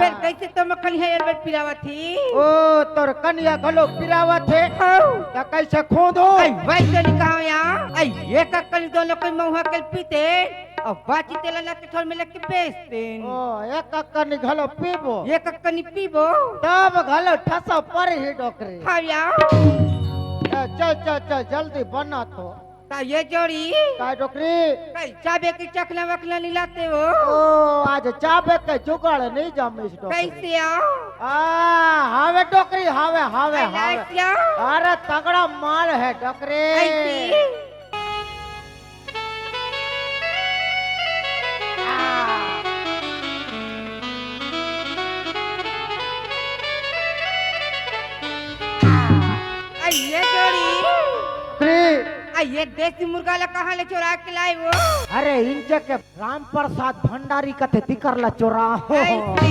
फिर कैसे तो मक्खन है यार पिरावा थी ओ तोर कन्या गलो पिरावा थे क्या कैसे खोदो वैसे नहीं कहा यहाँ ये कक्कन दोनों कोई महुआ के पीते और बाची तेला ना के ठोर में लग के बेचते ओ एक कन्नी गलो पीबो ये कक्कनी पीबो तब गलो ठसा पर ही डोकरे हाँ यार चल चल चल जल्दी बना तो ता ये जोड़ी काय डोकरी चाबे की चखना वखना नहीं लाते हो ओ आज चाबे के जुगाड़ नहीं जमीस डोकरी कैसे आओ हावे डोकरी हावे हावे हावे ऐसे अरे तगड़ा माल है डोकरी ये जोड़ी डोकरी ये देसी मुर्गा ला कहाँ ले चुरा के लाए वो अरे इंचे के राम प्रसाद भंडारी कथे तिकर ला चोरा हो ऐसे